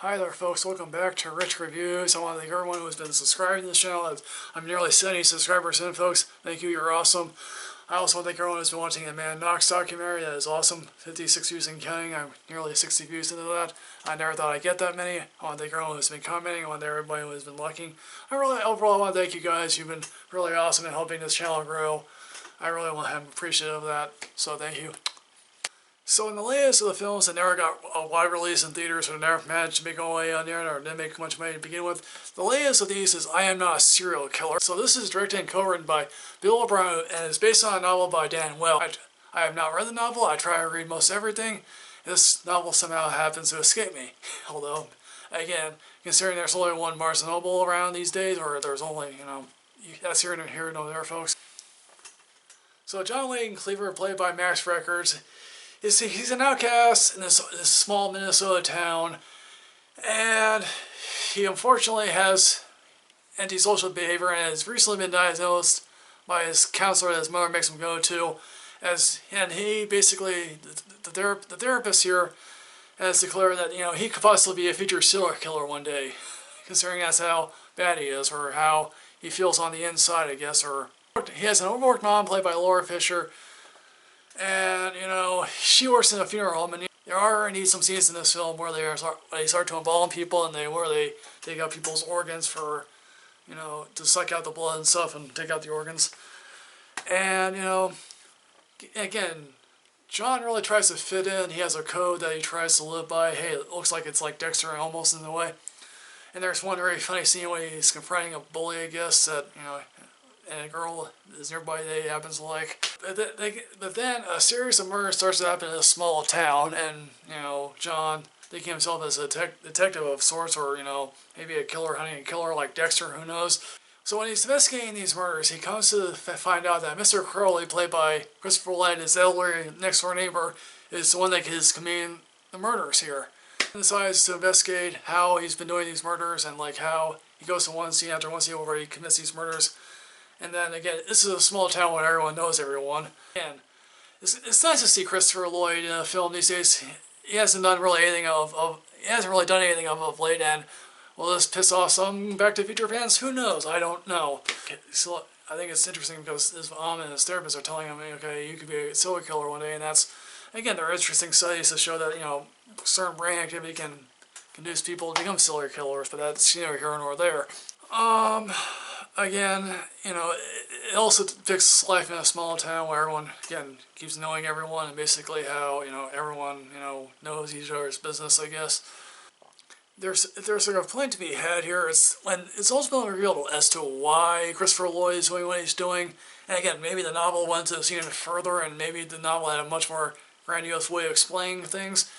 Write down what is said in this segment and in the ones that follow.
Hi there folks, welcome back to Rich Reviews. I want to thank everyone who has been subscribing to this channel. I'm nearly 70 subscribers in, folks. Thank you, you're awesome. I also want to thank everyone who's been watching the Man Knox documentary. That is awesome. 56 views and counting. I'm nearly 60 views into that. I never thought I'd get that many. I want to thank everyone who's been commenting. I want to thank everybody who has been liking. Overall, I want to thank you guys. You've been really awesome in helping this channel grow. I really want to have appreciative of that, so thank you. So in the latest of the films that never got a wide release in theaters or never managed to make all the way on there or didn't make much money to begin with, the latest of these is I Am Not a Serial Killer. So this is directed and co-written by Bill O'Brien and is based on a novel by Dan Welch. I have not read the novel. I try to read most everything. This novel somehow happens to escape me. Although, again, considering there's only one Barnes & Noble around these days, or there's only, that's here and there, folks. So John Layton Cleaver, played by Max Records, he's an outcast in this small Minnesota town, and he unfortunately has antisocial behavior and has recently been diagnosed by his counselor that his mother makes him go to. And he basically, the therapist here has declared that he could possibly be a future serial killer one day, considering that's how bad he is or how he feels on the inside, I guess. Or he has an overworked mom played by Laura Fisher. And, she works in a funeral home, and there are indeed some scenes in this film where they start to embalm people, and where they take out people's organs for, to suck out the blood and stuff and take out the organs. And, again, John really tries to fit in. He has a code that he tries to live by. Hey, it looks like it's like Dexter almost in a way. And there's one very funny scene where he's confronting a bully, I guess, that, and a girl is nearby that he happens to like. But then a series of murders starts to happen in a small town, and, John, thinking himself as a detective of sorts, or, maybe a killer hunting a killer like Dexter, who knows. So when he's investigating these murders, he comes to find out that Mr. Crowley, played by Christopher Lloyd, his elderly next-door neighbor, is the one that is committing the murders here. He decides to investigate how he's been doing these murders, and like how he goes to one scene after one scene where he commits these murders. And then again, this is a small town where everyone knows everyone. And it's nice to see Christopher Lloyd in a film these days. He hasn't done really anything of late, and will this piss off some Back to the Future fans? Who knows? I don't know. So I think it's interesting because his mom and his therapist are telling him, okay, you could be a serial killer one day, and that's, again, there are interesting studies to show that, certain brain activity can induce people to become serial killers, but that's here nor there. Again, it also depicts life in a small town where everyone, again, keeps knowing everyone, and basically how, everyone, knows each other's business, I guess. There's sort of a point to be had here. It's also been revealed as to why Christopher Lloyd is doing what he's doing. And again, maybe the novel went to see it further, and maybe the novel had a much more grandiose way of explaining things.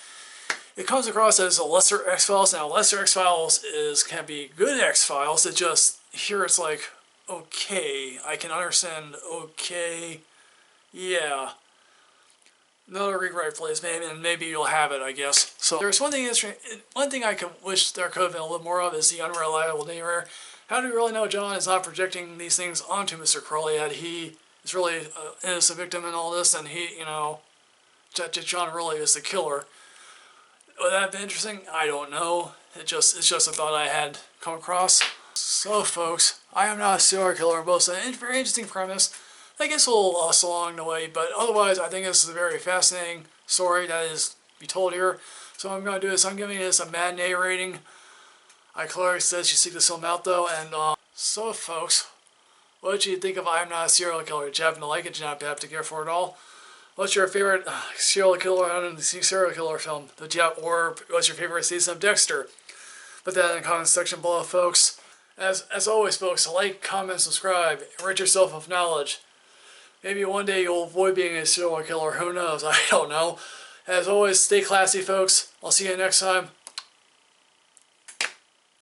It comes across as a lesser X-Files. Now, lesser X-Files can be good X-Files. It just, here it's like, okay, I can understand, okay, yeah. Another rewrite, please, maybe, and maybe you'll have it, I guess. So there's one thing I could wish there could have been a little more of is the unreliable narrator. How do we really know John is not projecting these things onto Mr. Crowley, that he is really an innocent victim in all this, and that John really is the killer? Would that have been interesting? I don't know. It's just a thought I had come across. So, folks, I Am Not a Serial Killer, both a very interesting premise. I guess a little lost along the way, but otherwise, I think this is a very fascinating story that is to be told here. So what I'm going to do is I'm giving this a matinee rating. I clearly said she seek this film out, though, and so, folks, what did you think of I Am Not a Serial Killer? Did you happen to like it? Did you not have to care for it at all? What's your favorite serial killer film? Or what's your favorite season of Dexter? Put that in the comments section below, folks. As always, folks, like, comment, subscribe, enrich yourself with knowledge. Maybe one day you'll avoid being a serial killer. Who knows? I don't know. As always, stay classy, folks. I'll see you next time.